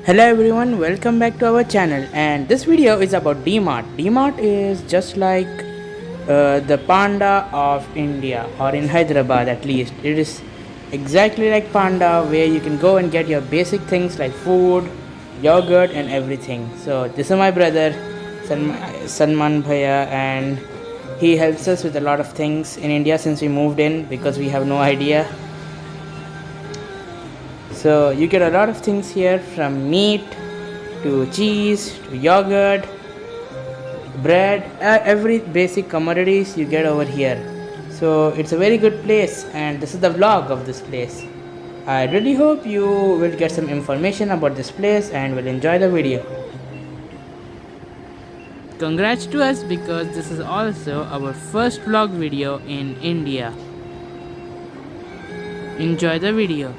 Hello everyone, welcome back to our channel, and this video is about D-Mart. D-Mart is just like the panda of India, or in Hyderabad at least. It is exactly like panda, where you can go and get your basic things like food, yogurt and everything. So this is my brother Salman Bhaiya, and he helps us with a lot of things in India since we moved in because we have no idea. So you get a lot of things here, from meat to cheese to yogurt, bread, every basic commodities you get over here. So it's a very good place, and this is the vlog of this place. I really hope you will get some information about this place and will enjoy the video. Congrats to us, because this is also our first vlog video in India. Enjoy the video.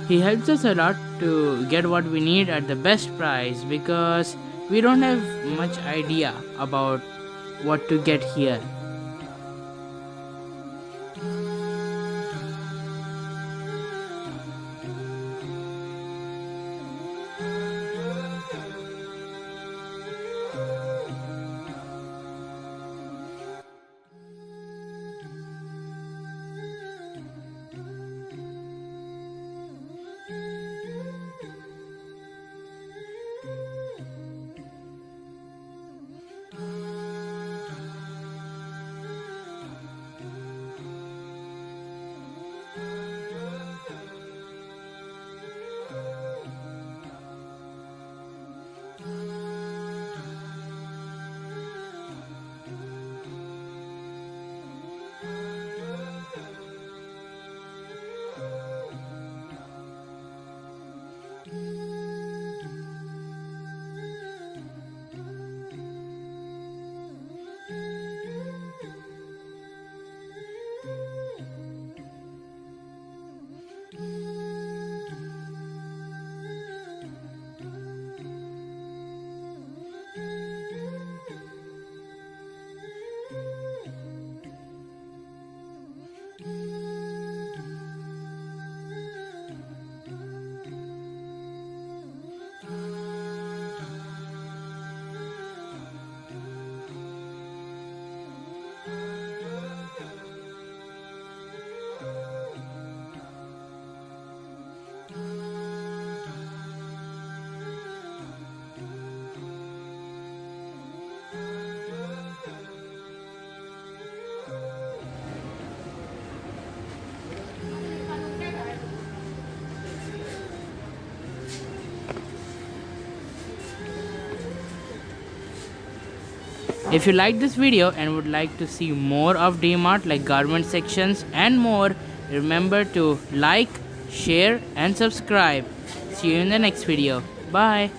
He helps us a lot to get what we need at the best price, because we don't have much idea about what to get here. If you like this video and would like to see more of D-Mart, like garment sections and more, remember to like, share and subscribe. See you in the next video. Bye.